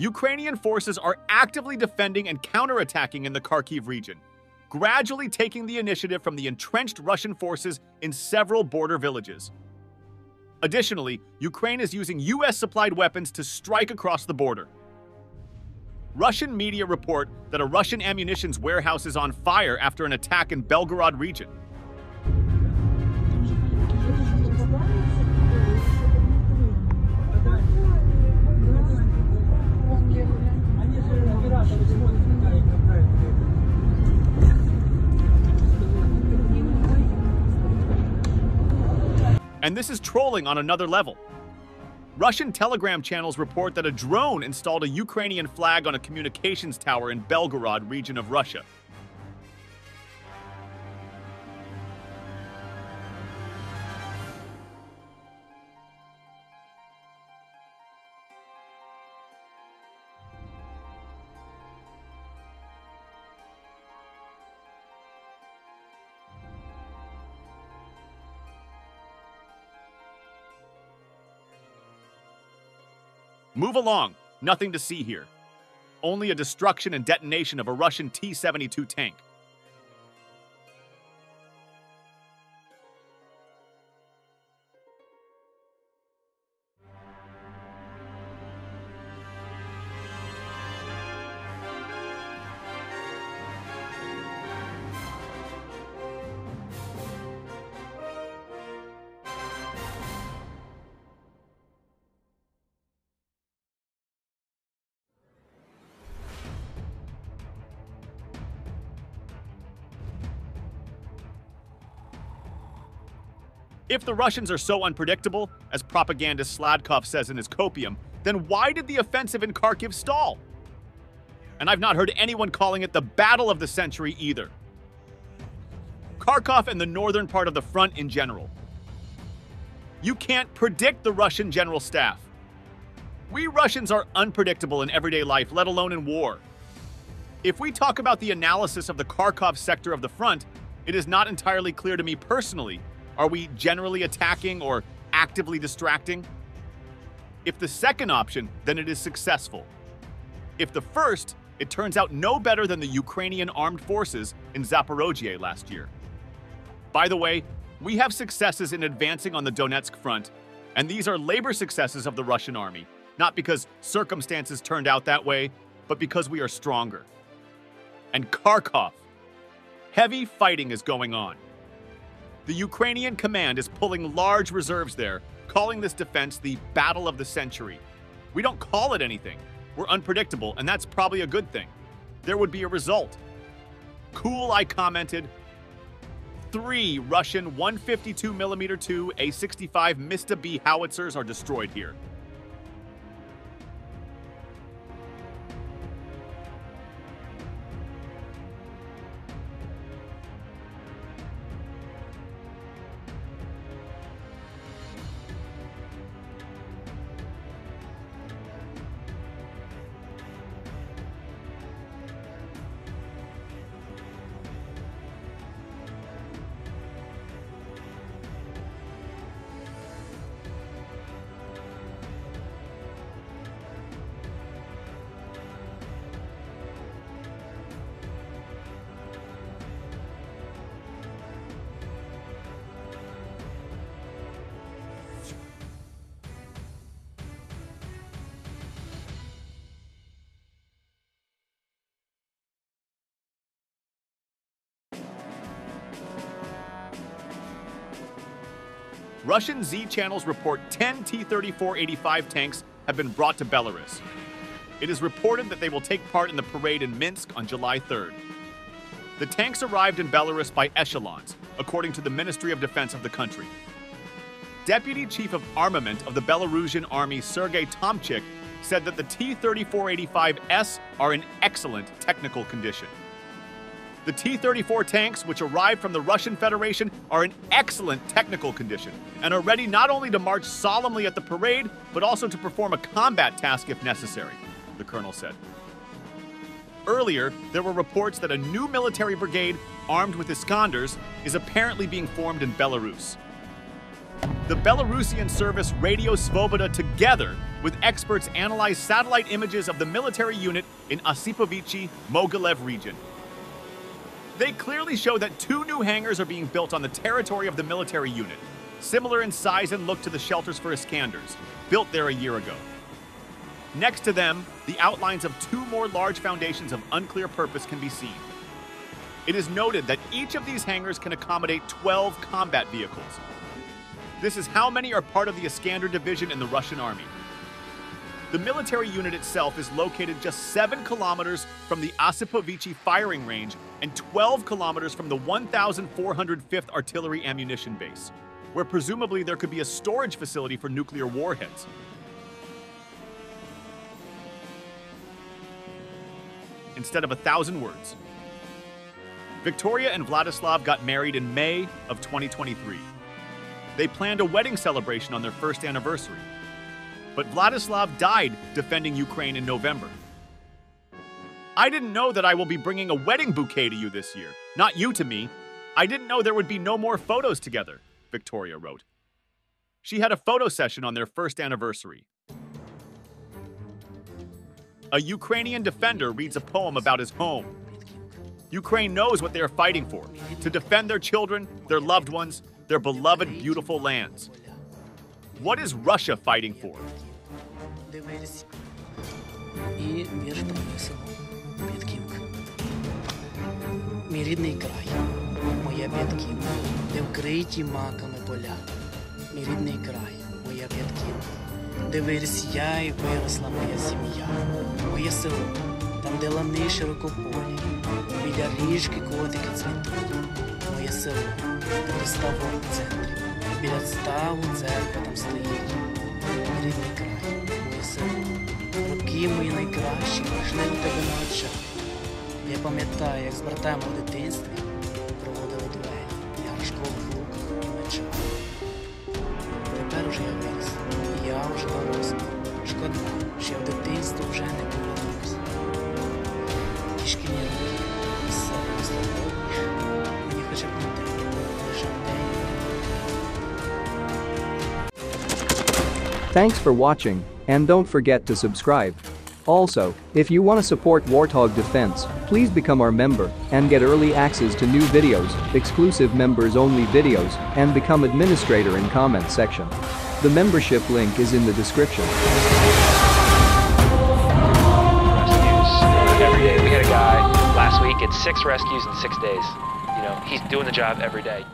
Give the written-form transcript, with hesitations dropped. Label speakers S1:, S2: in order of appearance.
S1: Ukrainian forces are actively defending and counterattacking in the Kharkiv region, gradually taking the initiative from the entrenched Russian forces in several border villages. Additionally, Ukraine is using US-supplied weapons to strike across the border. Russian media report that a Russian ammunitions warehouse is on fire after an attack in Belgorod region. And this is trolling on another level. Russian Telegram channels report that a drone installed a Ukrainian flag on a communications tower in Belgorod region of Russia. Move along. Nothing to see here. Only a destruction and detonation of a Russian T-72 tank. If the Russians are so unpredictable, as propagandist Sladkov says in his copium, then why did the offensive in Kharkiv stall? And I've not heard anyone calling it the battle of the century either. Kharkov and the northern part of the front in general. You can't predict the Russian general staff. We Russians are unpredictable in everyday life, let alone in war. If we talk about the analysis of the Kharkov sector of the front, it is not entirely clear to me personally. Are we generally attacking or actively distracting? If the second option, then it is successful. If the first, it turns out no better than the Ukrainian armed forces in Zaporozhye last year. By the way, we have successes in advancing on the Donetsk front, and these are labor successes of the Russian army, not because circumstances turned out that way, but because we are stronger. And Kharkov, heavy fighting is going on. The Ukrainian command is pulling large reserves there, calling this defense the battle of the century. We don't call it anything. We're unpredictable, and that's probably a good thing. There would be a result. Cool, I commented. 3 Russian 152mm2 A65 Mista B howitzers are destroyed here. Russian Z channels report 10 T-34-85 tanks have been brought to Belarus. It is reported that they will take part in the parade in Minsk on July 3rd. The tanks arrived in Belarus by echelons, according to the Ministry of Defense of the country. Deputy Chief of Armament of the Belarusian Army Sergei Tomchik said that the T-34-85S are in excellent technical condition. The T-34 tanks, which arrived from the Russian Federation, are in excellent technical condition and are ready not only to march solemnly at the parade, but also to perform a combat task if necessary, the colonel said. Earlier, there were reports that a new military brigade armed with Iskanders is apparently being formed in Belarus. The Belarusian service Radio Svoboda together with experts analyze satellite images of the military unit in Osipovichi, Mogilev region. They clearly show that 2 new hangars are being built on the territory of the military unit, similar in size and look to the shelters for Iskanders, built there a year ago. Next to them, the outlines of 2 more large foundations of unclear purpose can be seen. It is noted that each of these hangars can accommodate 12 combat vehicles. This is how many are part of the Iskander division in the Russian army. The military unit itself is located just 7 kilometers from the Osipovichi firing range and 12 kilometers from the 1,405th Artillery Ammunition Base, where presumably there could be a storage facility for nuclear warheads. Instead of 1,000 words. Victoria and Vladislav got married in May of 2023. They planned a wedding celebration on their first anniversary. But Vladislav died defending Ukraine in November. I didn't know that I will be bringing a wedding bouquet to you this year. Not you to me. I didn't know there would be no more photos together, Victoria wrote. She had a photo session on their first anniversary. A Ukrainian defender reads a poem about his home. Ukraine knows what they are fighting for, to defend their children, their loved ones, their beloved, beautiful lands. What is Russia fighting for?
S2: Мій рідний край, моя П'ятківка, де вкриті маками поля. Мій рідний край, моя П'ятківка, де виріс я і виросла моя сім'я. Моє село, там, де лани широкополі, біля річки котики цвітуть. Моє село, де ставок в центрі, біля ставу церква там стоїть. Мій рідний край, моє село, роки мої найкращі, жили у тебе на очах. Я пам'ятаю, як з братами у дитинстві проводили дуель в гаршкових луках і мечах. Тепер уже я виріс, і я вже дорослий. Шкода, що я в дитинство вже не повернувся. Ті шкільні роки, веселі, безтурботні, мені хоча б на день, лише день.
S3: Thanks for watching, and don't forget to subscribe. Also, if you want to support Warthog Defense, please become our member and get early access to new videos, exclusive members-only videos, and become administrator in comment section. The membership link is in the description.
S4: Rescues every day. We had a guy last week at 6 rescues in 6 days. You know, he's doing the job every day.